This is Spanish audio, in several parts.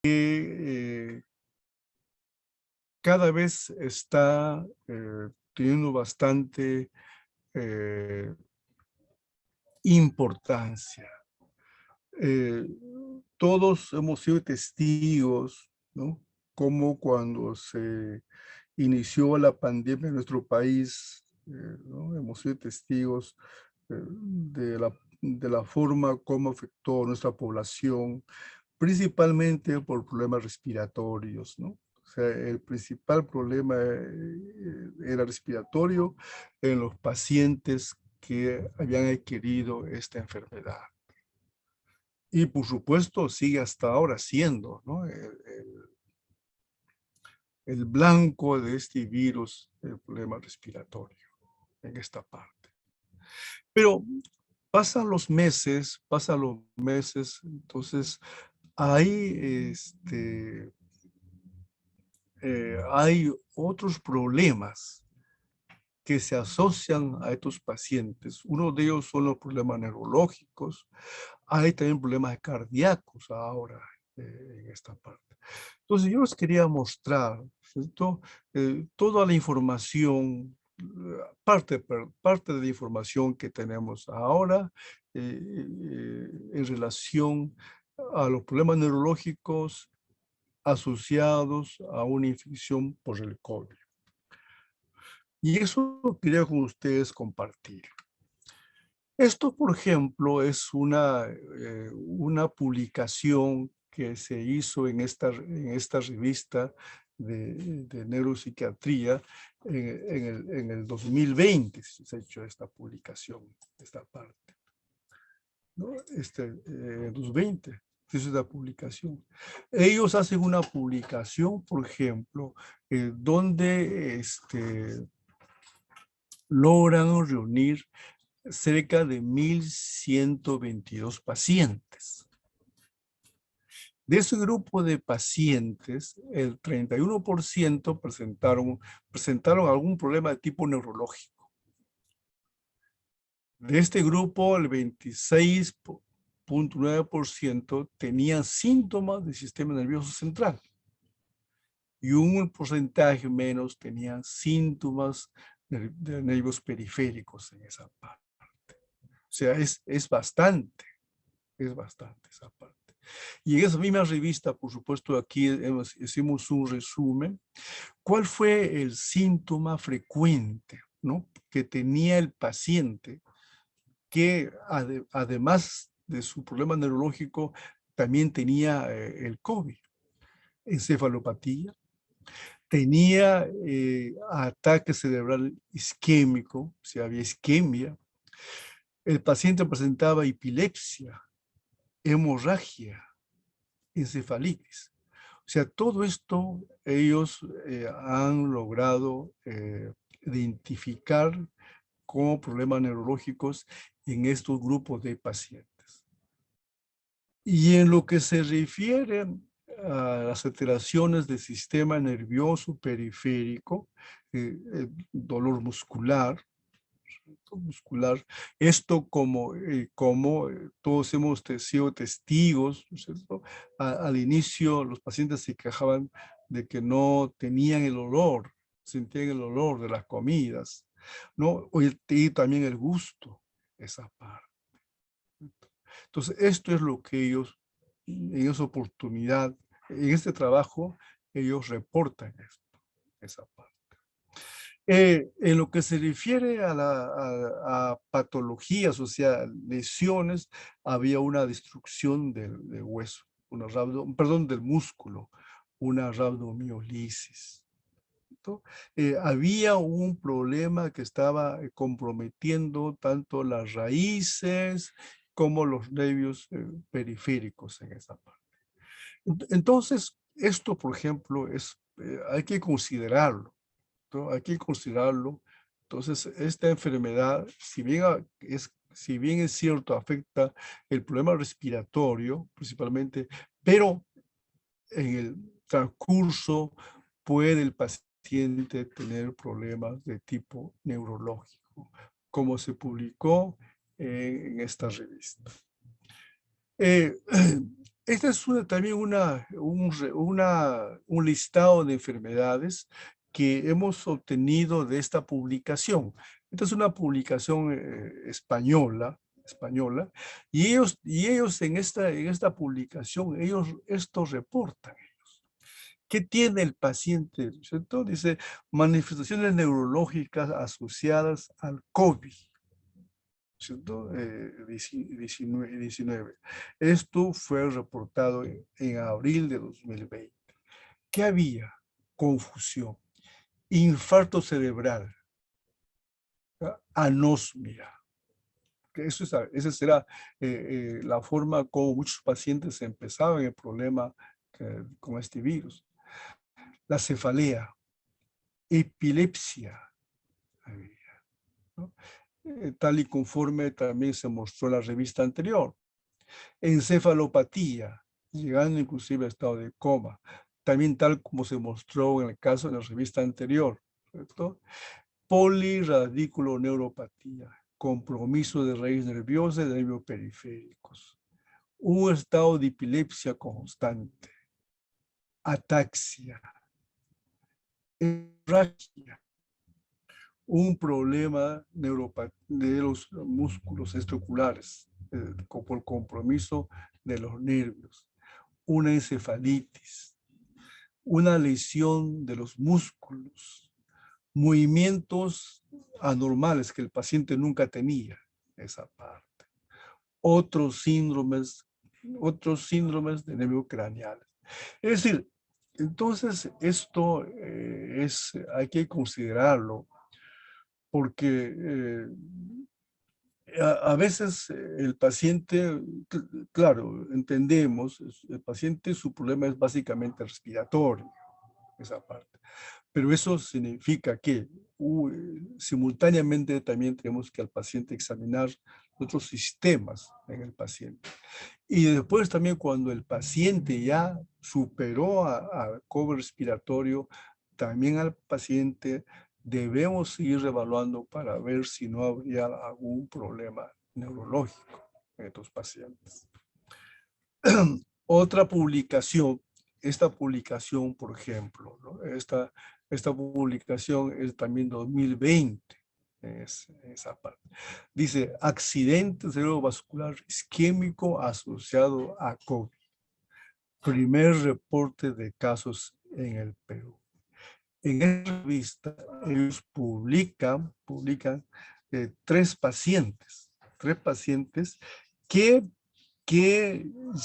que cada vez está teniendo bastante eh, importancia. Eh, Todos hemos sido testigos, ¿no? Como cuando se inició la pandemia en nuestro país, ¿no? Hemos sido testigos de la forma como afectó a nuestra población, principalmente por problemas respiratorios, ¿no? O sea, el principal problema era respiratorio en los pacientes que habían adquirido esta enfermedad. Y por supuesto sigue hasta ahora siendo, ¿no? El blanco de este virus, el problema respiratorio en esta parte. Pero pasan los meses, entonces hay, hay otros problemas que se asocian a estos pacientes. Uno de ellos son los problemas neurológicos. Hay también problemas cardíacos ahora en esta parte. Entonces yo les quería mostrar, ¿cierto? Toda la información, parte de la información que tenemos ahora en relación a los problemas neurológicos asociados a una infección por el COVID. Y eso quería con ustedes compartir. Esto, por ejemplo, es una publicación que se hizo en esta revista de neuropsiquiatría en el 2020, se ha hecho esta publicación, esta parte, ¿no? 2020, se hizo esta publicación. Ellos hacen una publicación, por ejemplo, donde logran reunir cerca de 1,122 pacientes. De ese grupo de pacientes, el 31% presentaron algún problema de tipo neurológico. De este grupo, el 26,9% tenían síntomas del sistema nervioso central y un porcentaje menos tenían síntomas de nervios periféricos en esa parte. O sea, es bastante esa parte. Y en esa misma revista, por supuesto, aquí hicimos un resumen. ¿Cuál fue el síntoma frecuente, ¿no?, que tenía el paciente que además de su problema neurológico también tenía el COVID? Encefalopatía, tenía ataque cerebral isquémico, o sea, había isquemia. El paciente presentaba epilepsia, hemorragia, encefalitis. O sea, todo esto ellos han logrado identificar como problemas neurológicos en estos grupos de pacientes. Y en lo que se refiere a las alteraciones del sistema nervioso periférico, dolor muscular, esto como todos hemos sido testigos, ¿no es cierto? Al inicio los pacientes se quejaban de que no tenían el olor, sentían el olor de las comidas, ¿no? Y también el gusto, esa parte. Entonces, esto es lo que ellos, en esa oportunidad, en este trabajo, ellos reportan esto, esa parte. En lo que se refiere a patologías, o sea, lesiones, había una destrucción del hueso, perdón, del músculo, una rabdomiolisis, ¿no? Había un problema que estaba comprometiendo tanto las raíces como los nervios periféricos en esa parte. Entonces, esto, por ejemplo, hay que considerarlo, ¿no? Hay que considerarlo. Entonces, esta enfermedad, si bien es cierto, afecta el problema respiratorio principalmente, pero en el transcurso puede el paciente tener problemas de tipo neurológico, como se publicó en esta revista. Esta es también un listado de enfermedades que hemos obtenido de esta publicación. Esta es una publicación española, y ellos en esta publicación, esto reportan. ¿Qué tiene el paciente? ¿Cierto? Dice, manifestaciones neurológicas asociadas al COVID. ¿Cierto? 19. Esto fue reportado en abril de 2020. ¿Qué había? Confusión, infarto cerebral, anosmia. Esa será la forma como muchos pacientes empezaban el problema con este virus. La cefalea, epilepsia, ¿no? Tal y conforme también se mostró en la revista anterior. Encefalopatía, llegando inclusive a estado de coma, también tal como se mostró en el caso de la revista anterior, ¿cierto? Polirradiculoneuropatía, compromiso de raíz nerviosa y de nervios periféricos, un estado de epilepsia constante, ataxia, hemorragia, un problema de los músculos extraoculares por compromiso de los nervios, una encefalitis, una lesión de los músculos, movimientos anormales que el paciente nunca tenía, esa parte. Otros síndromes de nervios craneales. Es decir, entonces esto hay que considerarlo porque a veces el paciente, claro, entendemos, el paciente su problema es básicamente respiratorio, esa parte. Pero eso significa que simultáneamente también tenemos que al paciente examinar otros sistemas en el paciente. Y después también cuando el paciente ya superó al COVID respiratorio, también al paciente debemos seguir evaluando para ver si no habría algún problema neurológico en estos pacientes. Otra publicación, esta publicación, por ejemplo, ¿no? Esta publicación es también 2020, esa parte. Dice, accidente cerebrovascular isquémico asociado a COVID. Primer reporte de casos en el Perú. En esta revista, ellos publican tres pacientes que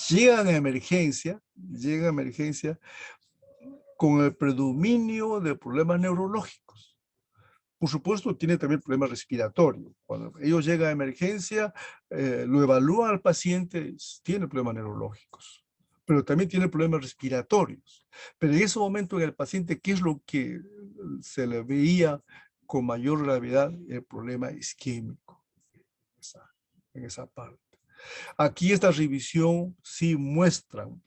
llegan a emergencia con el predominio de problemas neurológicos. Por supuesto, tiene también problemas respiratorios. Cuando ellos llegan a emergencia, lo evalúan al paciente, tiene problemas neurológicos, pero también tiene problemas respiratorios. Pero en ese momento en el paciente, ¿qué es lo que se le veía con mayor gravedad? El problema isquémico, en esa parte. Aquí esta revisión sí muestran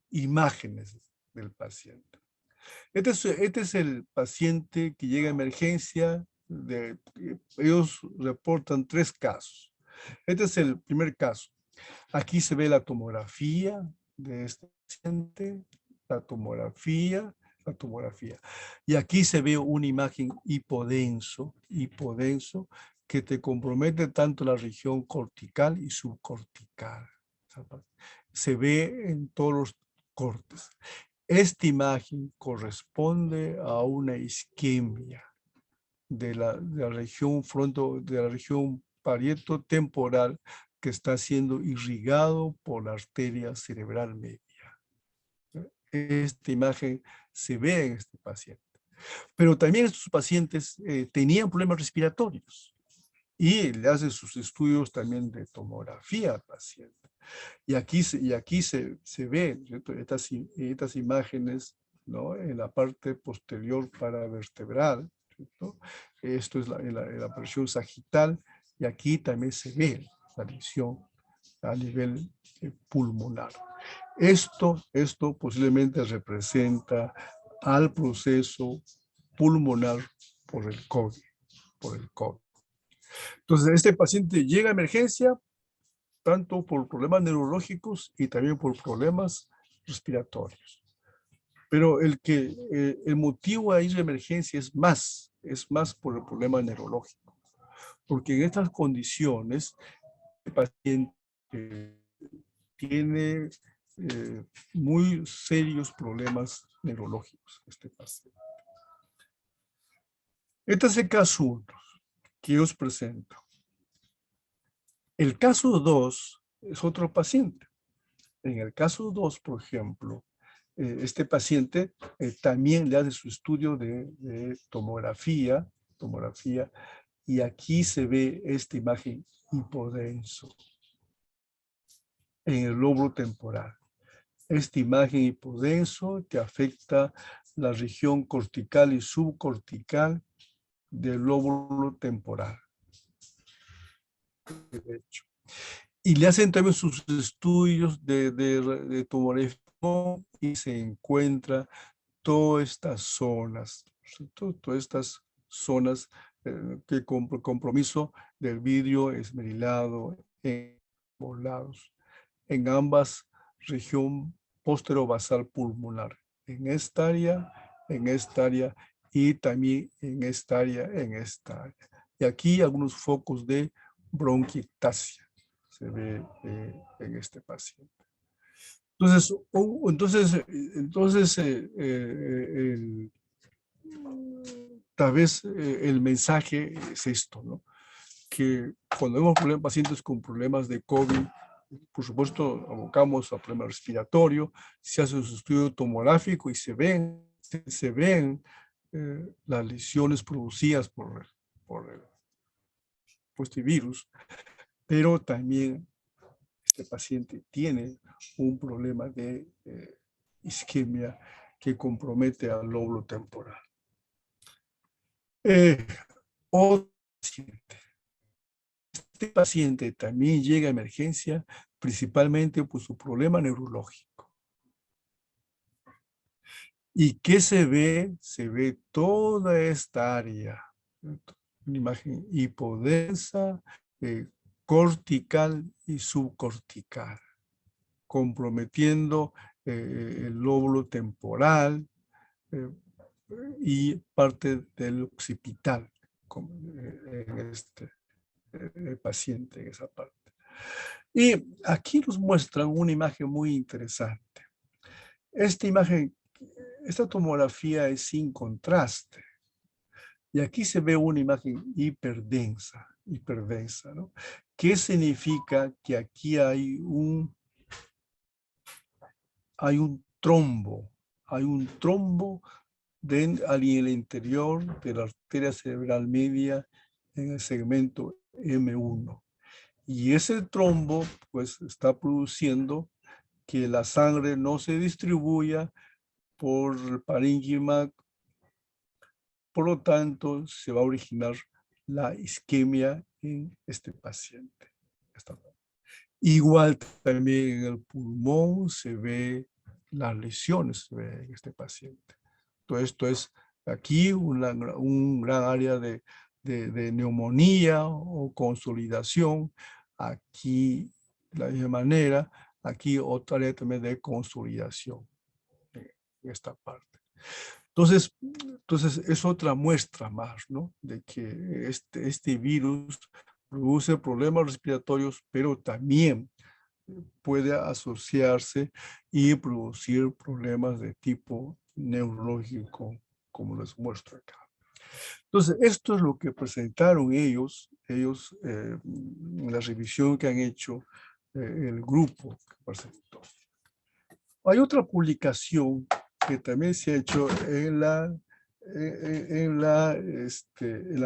imágenes del paciente. Este es el paciente que llega a emergencia. Ellos reportan 3 casos. Este es el primer caso. Aquí se ve la tomografía de este paciente, la tomografía. Y aquí se ve una imagen hipodenso, que te compromete tanto la región cortical y subcortical. Se ve en todos los cortes. Esta imagen corresponde a una isquemia de la región parieto temporal que está siendo irrigado por la arteria cerebral media. Esta imagen se ve en este paciente. Pero también estos pacientes tenían problemas respiratorios y le hacen sus estudios también de tomografía al paciente. Y aquí se ven estas imágenes, ¿no? En la parte posterior paravertebral, ¿cierto? Esto es en la presión sagital, y aquí también se ve la lesión a nivel pulmonar. Esto posiblemente representa al proceso pulmonar por el COVID. Entonces, este paciente llega a emergencia, tanto por problemas neurológicos y también por problemas respiratorios. Pero el motivo ahí de emergencia es más por el problema neurológico, porque en estas condiciones el paciente tiene muy serios problemas neurológicos, este paciente. Este es el caso 1 que yo os presento. El caso 2 es otro paciente. En el caso 2, por ejemplo, este paciente también le hace su estudio de tomografía, y aquí se ve esta imagen hipodenso en el lóbulo temporal. Esta imagen hipodenso que afecta la región cortical y subcortical del lóbulo temporal derecho. Y le hacen también sus estudios de tomografía y se encuentra todas estas zonas, todas estas zonas que con compromiso del vidrio esmerilado en ambos lados, en ambas región posterobasal pulmonar, en esta área y también en esta área. Y aquí algunos focos de bronquiectasia se ve en este paciente. Entonces tal vez el mensaje es esto, ¿no? Que cuando vemos pacientes con problemas de COVID, por supuesto, abocamos a problema respiratorio, se hace su estudio tomográfico y se ven las lesiones producidas por este virus, pero también este paciente tiene un problema de isquemia que compromete al lóbulo temporal. Otro paciente. Este paciente también llega a emergencia principalmente por su problema neurológico. ¿Y qué se ve? Se ve toda esta área, una imagen hipodensa, cortical y subcortical, comprometiendo el lóbulo temporal y parte del occipital en este paciente, en esa parte. Y aquí nos muestran una imagen muy interesante. Esta imagen, esta tomografía es sin contraste. Y aquí se ve una imagen hiperdensa, ¿no? ¿Qué significa? Que aquí hay un trombo, en el interior de la arteria cerebral media en el segmento M1. Y ese trombo, pues, está produciendo que la sangre no se distribuya por el parénquima. Por lo tanto, se va a originar la isquemia en este paciente. Igual también en el pulmón se ve las lesiones se ve en este paciente. Todo esto es aquí un gran área de neumonía o consolidación. Aquí, de la misma manera, aquí otra área también de consolidación en esta parte. Entonces es otra muestra más, ¿no? De que este virus produce problemas respiratorios, pero también puede asociarse y producir problemas de tipo neurológico, como les muestro acá. Entonces, esto es lo que presentaron ellos en la revisión que han hecho el grupo que presentó. Hay otra publicación que también se ha hecho en la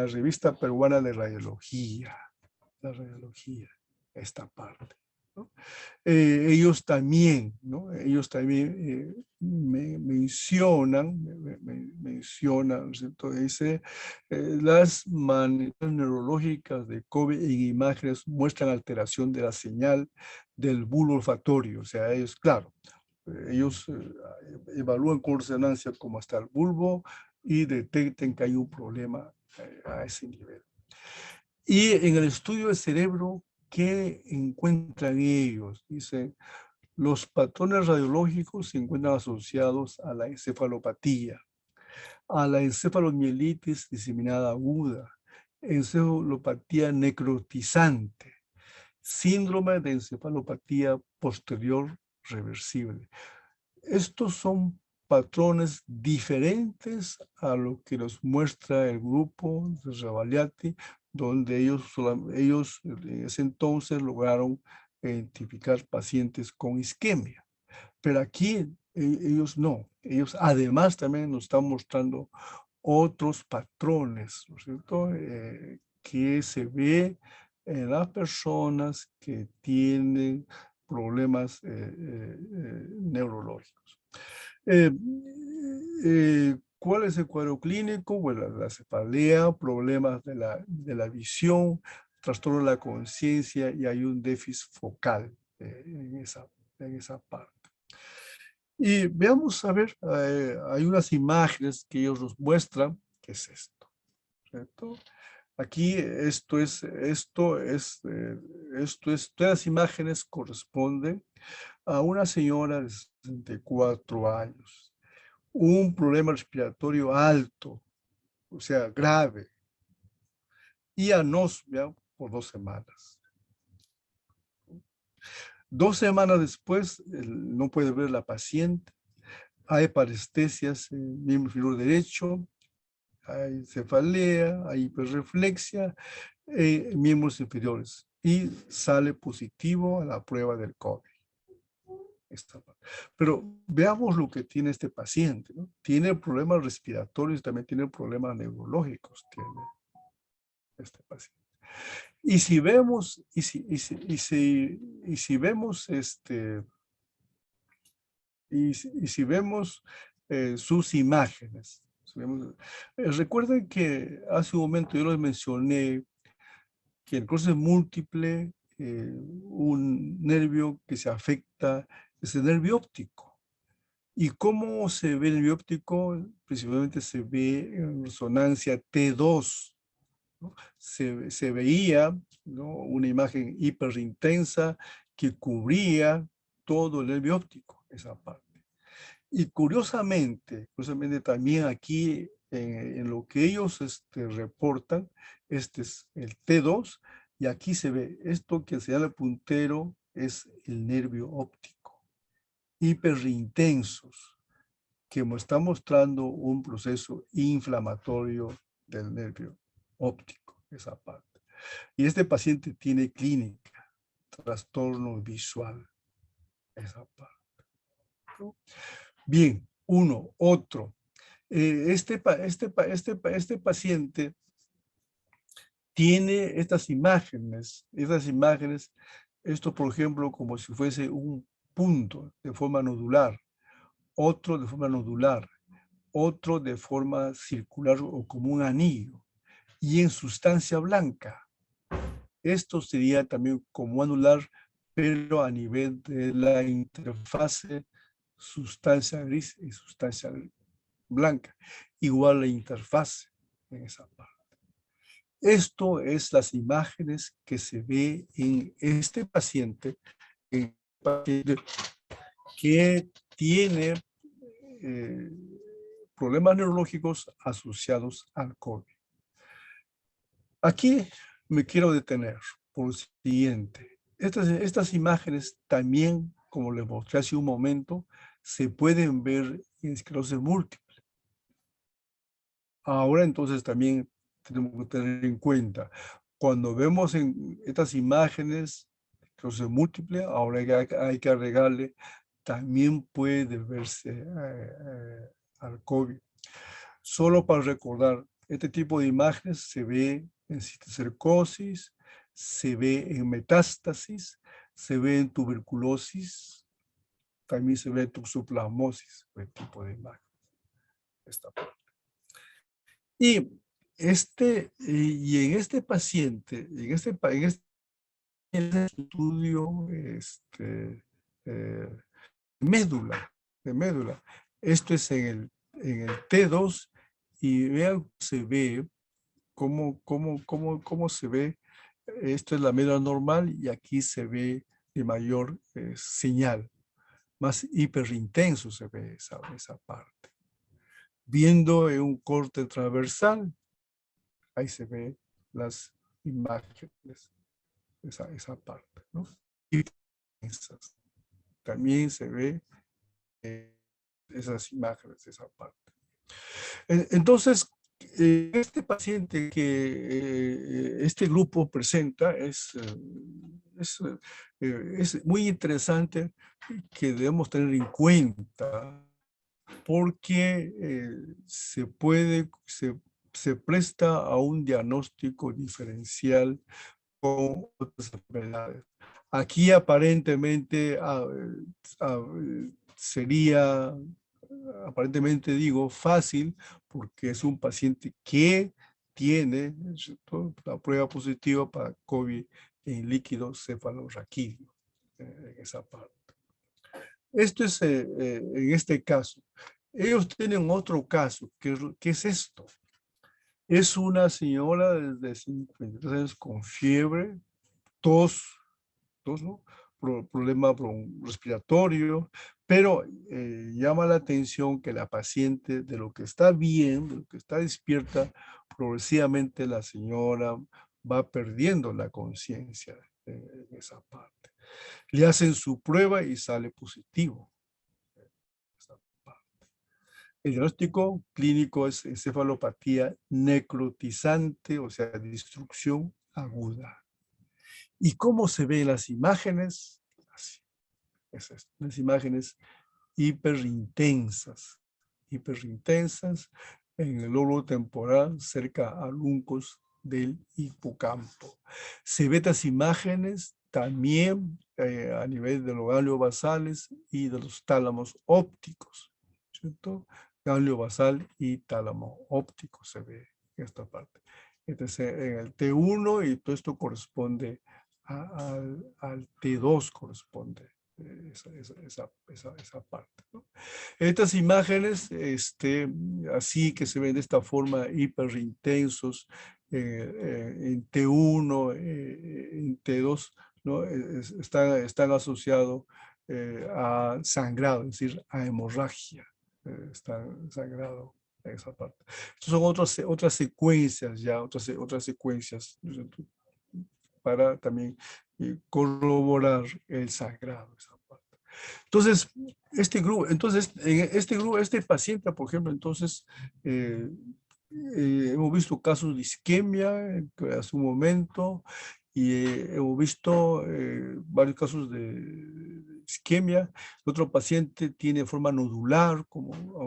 revista peruana de radiología, esta parte, ¿no? Ellos también, ¿no? Ellos también mencionan, ¿cierto? Dice, las maneras neurológicas de COVID en imágenes muestran alteración de la señal del bulbo olfatorio. O sea, ellos, claro, ellos evalúan con resonancia cómo está el bulbo y detecten que hay un problema a ese nivel. Y en el estudio del cerebro ¿qué encuentran ellos? Dicen, los patrones radiológicos se encuentran asociados a la encefalopatía, a la encefalomielitis diseminada aguda, encefalopatía necrotizante, síndrome de encefalopatía posterior reversible. Estos son patrones diferentes a lo que nos muestra el grupo de Rebagliati, donde ellos en ese entonces lograron identificar pacientes con isquemia. Pero aquí ellos no. Ellos además también nos están mostrando otros patrones, ¿no es cierto? Que se ve en las personas que tienen problemas neurológicos. ¿Cuál es el cuadro clínico? Bueno, la cefalea, problemas de la visión, trastorno de la conciencia y hay un déficit focal en esa parte. Y veamos, a ver, hay unas imágenes que ellos nos muestran. ¿Qué es esto? ¿Cierto? Aquí todas las imágenes corresponden a una señora de 64 años, un problema respiratorio alto, o sea, grave, y anosmia por 2 semanas. 2 semanas después, no puede ver la paciente, hay parestesias en el miembro inferior derecho, hay cefalea, hay hiperreflexia, miembros inferiores, y sale positivo a la prueba del COVID. Pero veamos lo que tiene este paciente, ¿no? Tiene problemas respiratorios, también tiene problemas neurológicos, tiene este paciente. Y si vemos, si vemos sus imágenes, recuerden que hace un momento yo les mencioné que el cruce múltiple, un nervio que se afecta es el nervio óptico. ¿Y cómo se ve el nervio óptico? Principalmente se ve en resonancia T2, ¿no? Se veía, ¿no?, una imagen hiperintensa que cubría todo el nervio óptico, esa parte. Y curiosamente también aquí en lo que ellos reportan, este es el T2, y aquí se ve esto que señala el puntero es el nervio óptico, hiperintensos, que me está mostrando un proceso inflamatorio del nervio óptico, esa parte. Y este paciente tiene clínica, trastorno visual, esa parte, ¿no? Bien, otro. Este paciente tiene estas imágenes, esto por ejemplo como si fuese un punto de forma nodular, otro de forma nodular, otro de forma circular o como un anillo, y en sustancia blanca. Esto sería también como anular, pero a nivel de la interfase sustancia gris y sustancia blanca, igual la interfase en esa parte. Esto es las imágenes que se ve en este paciente que tiene problemas neurológicos asociados al COVID. Aquí me quiero detener por lo siguiente. Estas imágenes también, como les mostré hace un momento, se pueden ver en esclerosis múltiple. Ahora entonces también tenemos que tener en cuenta, cuando vemos en estas imágenes de esclerosis múltiple, ahora hay que agregarle, también puede verse al COVID. Solo para recordar, este tipo de imágenes se ve en cisticercosis, se ve en metástasis, se ve en tuberculosis, también se ve en toxoplasmosis, el tipo de imagen. Esta parte. Y en este paciente, en este estudio eh, de médula, esto es en el T2, y vean, se ve cómo se ve Esto es la médula normal y aquí se ve de mayor señal. Más hiperintenso se ve esa parte. Viendo en un corte transversal, ahí se ve las imágenes, esa parte, ¿no? Y también se ve esas imágenes, esa parte. Entonces, este paciente que este grupo presenta es muy interesante que debemos tener en cuenta porque se presta a un diagnóstico diferencial con otras enfermedades. Aquí aparentemente sería, aparentemente digo, fácil porque es un paciente que tiene, ¿cierto?, la prueba positiva para COVID en líquido cefalorraquídeo, en esa parte. Esto es en este caso. Ellos tienen otro caso, ¿qué es esto? Es una señora de 53 años con fiebre, tos, ¿no? Problema respiratorio, pero llama la atención que la paciente, de lo que está bien, de lo que está despierta, progresivamente la señora va perdiendo la conciencia en esa parte. Le hacen su prueba y sale positivo. El diagnóstico clínico es encefalopatía necrotizante, o sea, destrucción aguda. ¿Y cómo se ven las imágenes? Así, es esto, las imágenes hiperintensas en el lóbulo temporal cerca al uncus del hipocampo. Se ven estas imágenes también a nivel de los ganglios basales y de los tálamos ópticos, ¿cierto? Ganglio basal y tálamo óptico se ve en esta parte. Entonces, en el T1 y todo esto corresponde al T2 corresponde esa parte, ¿no? Estas imágenes, así que se ven de esta forma hiperintensos en T1, en T2, ¿no? Están asociados a sangrado, es decir, a hemorragia. Están sangrado en esa parte. Estas son otras secuencias ya, otras secuencias, ¿no? Para también corroborar el sangrado. Esa parte. Entonces, este paciente, por ejemplo, entonces, hemos visto casos de isquemia hace un momento y hemos visto varios casos de isquemia. Otro paciente tiene forma nodular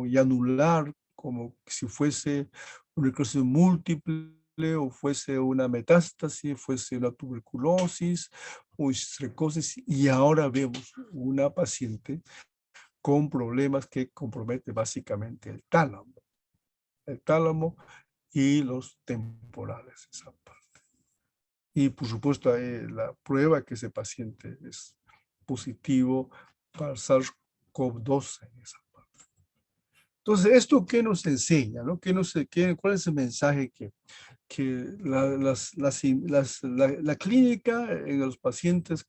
y anular, como si fuese una necrosis múltiple o fuese una metástasis, fuese una tuberculosis o cisticercosis, y ahora vemos una paciente con problemas que compromete básicamente el tálamo y los temporales, esa parte. Y por supuesto la prueba que ese paciente es positivo para SARS-CoV-2 en esa parte. Entonces, ¿esto qué nos enseña? ¿No? ¿Cuál es el mensaje que la clínica en los pacientes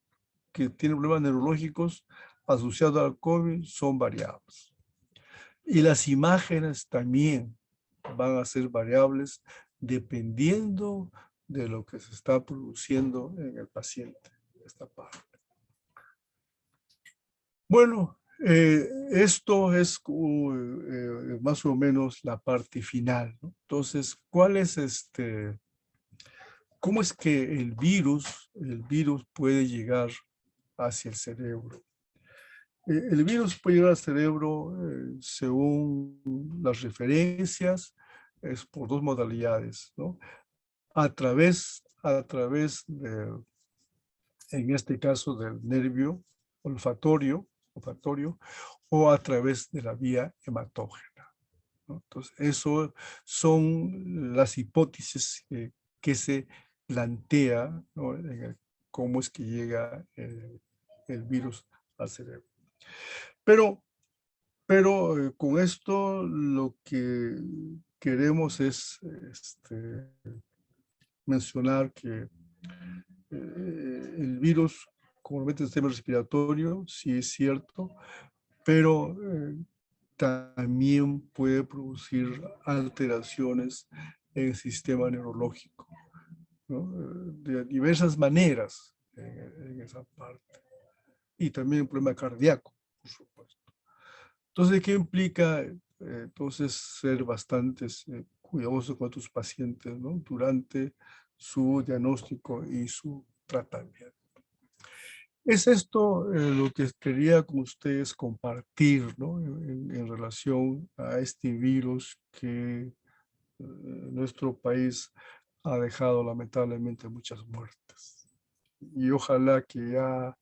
que tienen problemas neurológicos asociados al COVID son variables? Y las imágenes también van a ser variables dependiendo de lo que se está produciendo en el paciente, esta parte. Bueno, esto es más o menos la parte final, ¿no? Entonces, ¿cómo es que el virus puede llegar hacia el cerebro? El virus puede llegar al cerebro, según las referencias, es por dos modalidades, ¿no? A través en este caso, del nervio olfatorio o a través de la vía hematógena, ¿no? Entonces, eso son las hipótesis que se plantea, ¿no? Cómo es que llega el virus al cerebro. Pero con esto lo que queremos es mencionar que El virus compromete el sistema respiratorio, sí es cierto, pero también puede producir alteraciones en el sistema neurológico, ¿no? De diversas maneras en esa parte. Y también el problema cardíaco, por supuesto. Entonces, ¿qué implica entonces ser bastante cuidadosos con tus pacientes, ¿no? Durante su diagnóstico y su tratamiento? Es esto lo que quería con ustedes compartir, ¿no? En relación a este virus que nuestro país ha dejado lamentablemente muchas muertes. Y ojalá que ya,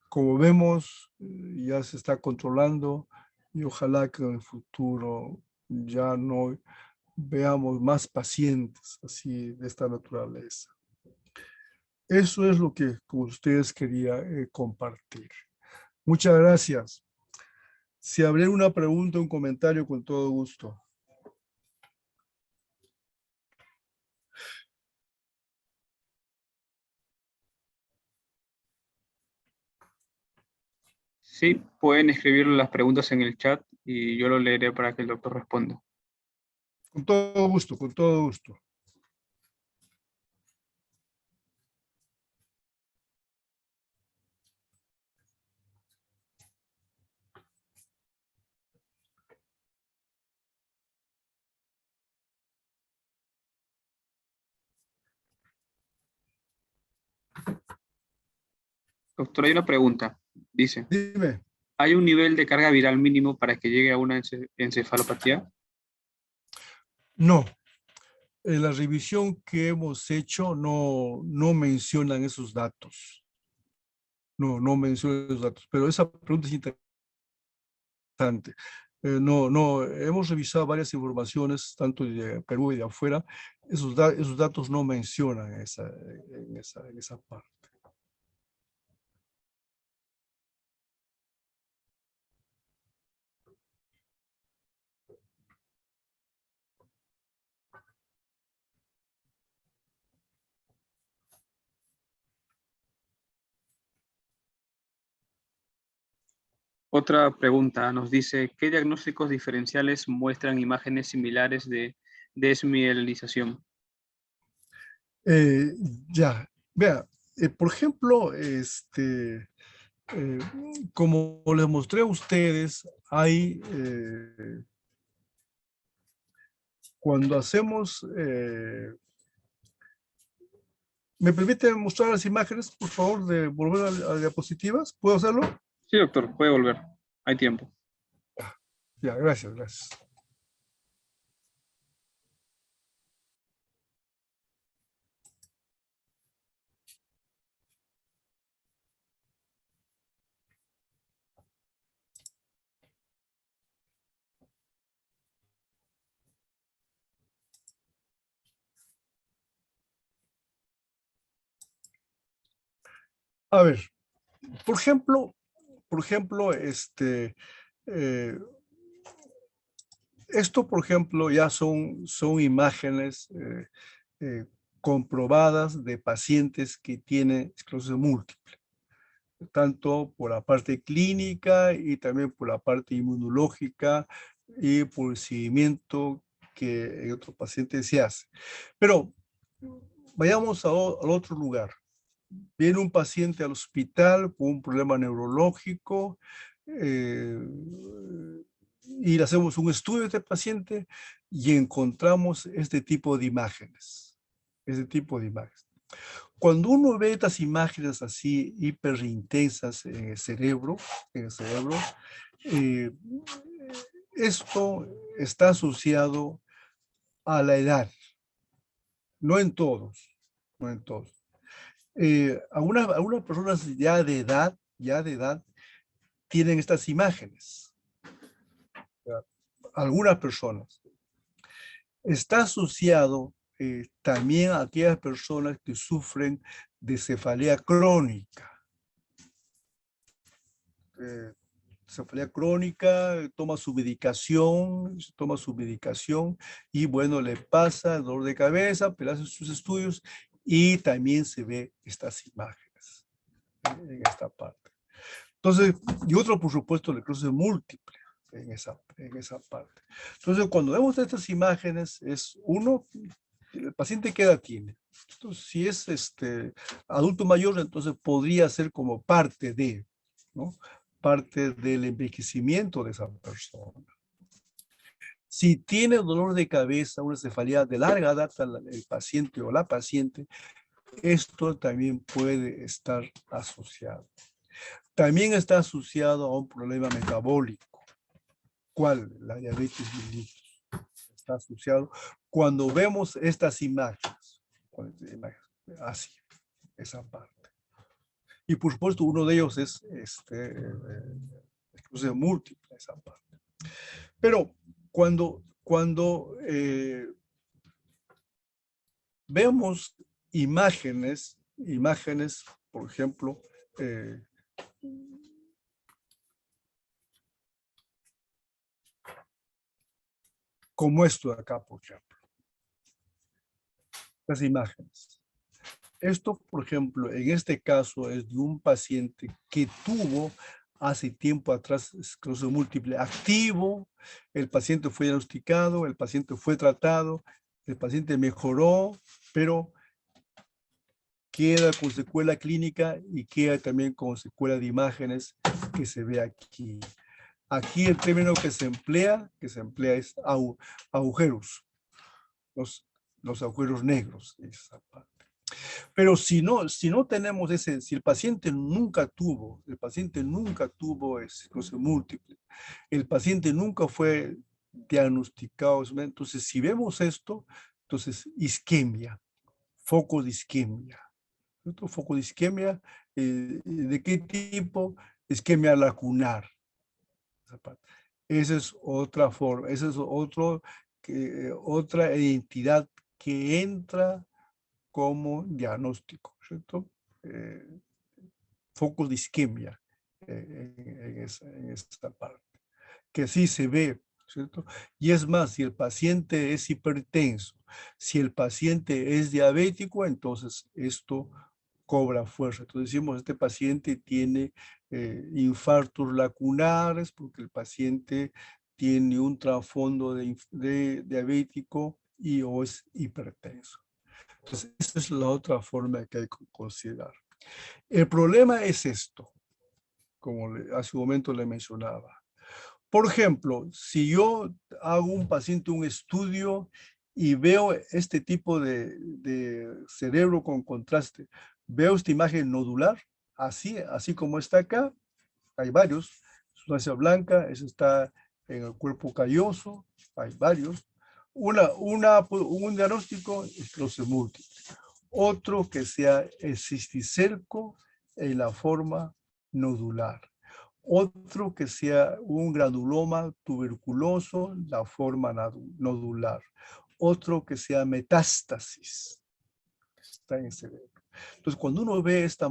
como vemos, ya se está controlando y ojalá que en el futuro ya no veamos más pacientes así de esta naturaleza. Eso es lo que con ustedes quería compartir. Muchas gracias. Si habría una pregunta, un comentario, con todo gusto. Sí, pueden escribir las preguntas en el chat y yo lo leeré para que el doctor responda. Con todo gusto, con todo gusto. Doctor, hay una pregunta. Dice, Dime. ¿hay un nivel de carga viral mínimo para que llegue a una encefalopatía? No, en la revisión que hemos hecho no mencionan esos datos. No mencionan esos datos, pero esa pregunta es interesante. No, hemos revisado varias informaciones, tanto de Perú y de afuera. Esos datos no mencionan en esa parte. Otra pregunta nos dice, ¿qué diagnósticos diferenciales muestran imágenes similares de desmielinización? Eh, ya, vea, por ejemplo, eh, como les mostré a ustedes, hay, cuando hacemos, ¿me permite mostrar las imágenes, por favor, de volver a diapositivas? ¿Puedo hacerlo? Sí, doctor, puede volver. Hay tiempo. Ya, gracias, gracias. A ver, por ejemplo, eh, esto, por ejemplo, ya son imágenes comprobadas de pacientes que tienen esclerosis múltiple, tanto por la parte clínica y también por la parte inmunológica y por el seguimiento que en otros pacientes se hace. Pero vayamos al otro lugar. Viene un paciente al hospital con un problema neurológico y le hacemos un estudio de este paciente y encontramos este tipo de imágenes. Este tipo de imágenes. Cuando uno ve estas imágenes así hiperintensas en el cerebro, eh, esto está asociado a la edad, no en todos, no en todos. Algunas personas ya de edad, tienen estas imágenes. Algunas personas. Está asociado también a aquellas personas que sufren de cefalea crónica. Cefalea crónica, toma su medicación y bueno, le pasa el dolor de cabeza, pero hace sus estudios y también se ve estas imágenes en esta parte. Entonces, y otro, por supuesto, el cruce múltiple en esa parte. Entonces, cuando vemos estas imágenes, es uno, el paciente qué edad tiene. Entonces, si es adulto mayor, entonces podría ser como parte de, ¿no? Parte del envejecimiento de esa persona. Si tiene dolor de cabeza, una cefalea de larga data, el paciente o la paciente, esto también puede estar asociado. También está asociado a un problema metabólico. ¿Cuál? La diabetes mellitus. Está asociado cuando vemos estas imágenes. Así, esa parte. Y por supuesto, uno de ellos es esclerosis múltiple, esa parte. Pero cuando vemos imágenes, por ejemplo, como esto de acá, por ejemplo. Las imágenes. Esto, por ejemplo, en este caso es de un paciente que tuvo hace tiempo atrás esclerosis múltiple activo, el paciente fue diagnosticado, el paciente fue tratado, el paciente mejoró, pero queda con secuela clínica y queda también con secuela de imágenes que se ve aquí. Aquí el término que se emplea es agujeros, los agujeros negros. Esa parte. Pero si no tenemos si el paciente nunca tuvo esclerosis múltiple, el paciente nunca fue diagnosticado, entonces si vemos esto, entonces isquemia, foco de isquemia. ¿Cierto? Foco de isquemia, ¿de qué tipo? Isquemia lacunar. Esa es otra forma, esa es otra identidad que entra como diagnóstico, ¿cierto? Foco de isquemia en esta parte, que sí se ve, ¿cierto? Y es más, si el paciente es hipertenso, si el paciente es diabético, entonces esto cobra fuerza. Entonces decimos, este paciente tiene infartos lacunares porque el paciente tiene un trasfondo de diabético y o es hipertenso. Entonces, esa es la otra forma que hay que considerar. El problema es esto, como hace un momento le mencionaba. Por ejemplo, si yo hago un paciente un estudio y veo este tipo de cerebro con contraste, veo esta imagen nodular, así como está acá, hay varios, sustancia blanca, eso está en el cuerpo calloso, hay varios. Un diagnóstico, esclerosis múltiple. Otro que sea el cisticerco en la forma nodular. Otro que sea un granuloma tuberculoso, la forma nodular. Otro que sea metástasis, está en el cerebro. Entonces, cuando uno ve esta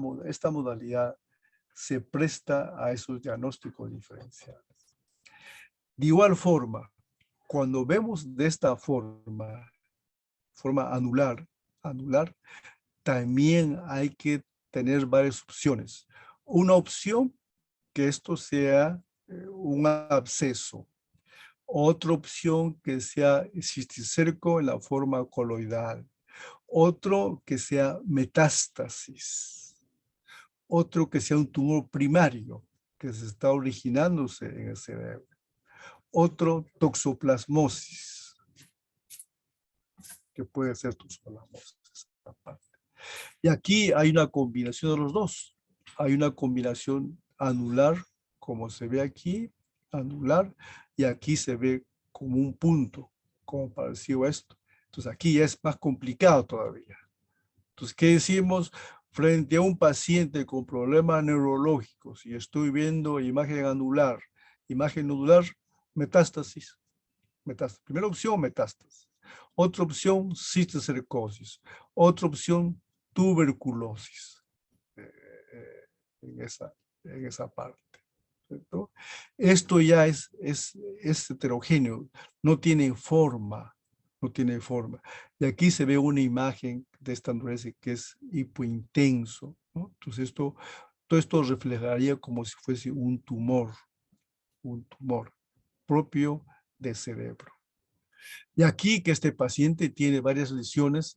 modalidad, se presta a esos diagnósticos diferenciales. De igual forma, cuando vemos de esta forma anular, también hay que tener varias opciones. Una opción que esto sea un absceso. Otra opción que sea cisticerco en la forma coloidal. Otro que sea metástasis. Otro que sea un tumor primario que se está originándose en el cerebro. Otro, toxoplasmosis, que puede ser toxoplasmosis. Y aquí hay una combinación de los dos. Hay una combinación anular, como se ve aquí, anular, y aquí se ve como un punto, como parecido a esto. Entonces aquí ya es más complicado todavía. Entonces, ¿qué decimos frente a un paciente con problemas neurológicos? Y estoy viendo imagen anular, imagen nodular, metástasis. Primera opción, metástasis. Otra opción, cisticercosis. Otra opción, tuberculosis. En esa parte. ¿Cierto? Esto ya es heterogéneo, no tiene forma. Y aquí se ve una imagen de esta naturaleza que es hipointenso, ¿no? Entonces todo esto reflejaría como si fuese un tumor propio del cerebro. Y aquí que este paciente tiene varias lesiones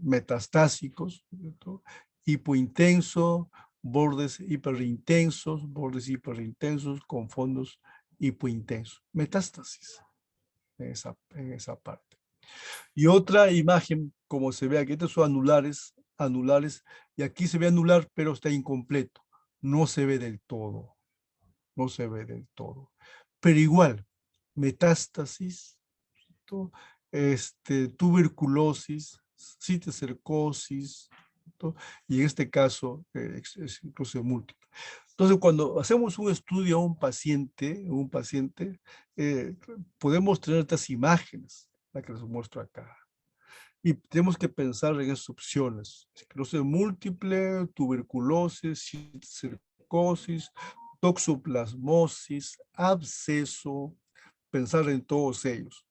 metastásicos, ¿cierto? Hipointenso, bordes hiperintensos con fondos hipointensos, metástasis en esa parte. Y otra imagen, como se ve aquí, estos son anulares, y aquí se ve anular, pero está incompleto, no se ve del todo, pero igual, metástasis, tuberculosis, citocercosis, y en este caso es incluso múltiple. Entonces, cuando hacemos un estudio a un paciente, podemos tener estas imágenes, la que les muestro acá. Y tenemos que pensar en esas opciones. Esclerosis múltiple, tuberculosis, citocercosis, toxoplasmosis, absceso, pensar en todos ellos.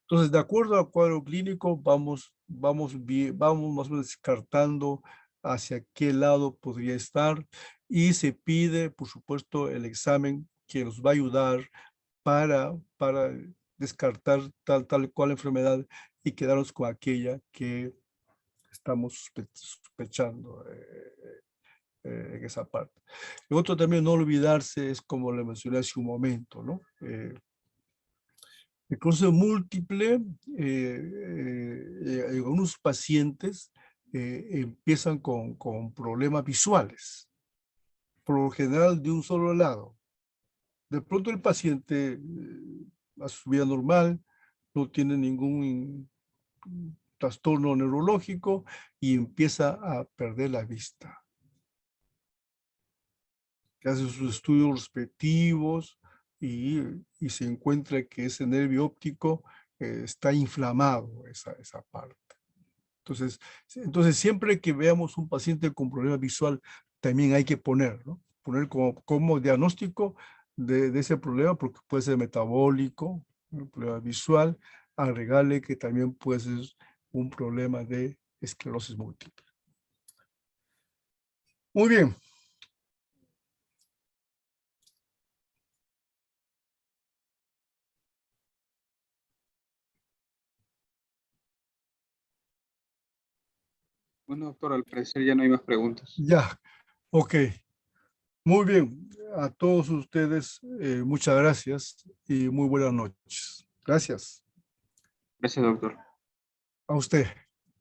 Entonces, de acuerdo al cuadro clínico, vamos más o menos descartando hacia qué lado podría estar y se pide, por supuesto, el examen que nos va a ayudar para descartar tal cual enfermedad y quedarnos con aquella que estamos sospechando en esa parte. Y otro también no olvidarse es como le mencioné hace un momento, ¿no? El cáncer múltiple, algunos pacientes empiezan con problemas visuales, por lo general de un solo lado. De pronto el paciente a su vida normal, no tiene ningún trastorno neurológico y empieza a perder la vista. Hace sus estudios respectivos y se encuentra que ese nervio óptico está inflamado, esa parte. Entonces, siempre que veamos un paciente con problema visual, también hay que poner, ¿no? Poner como diagnóstico de ese problema, porque puede ser metabólico, un problema visual, agregarle que también puede ser un problema de esclerosis múltiple. Muy bien. Bueno, doctor, al parecer ya no hay más preguntas. Ya, ok. Muy bien. A todos ustedes, muchas gracias y muy buenas noches. Gracias. Gracias, doctor. A usted.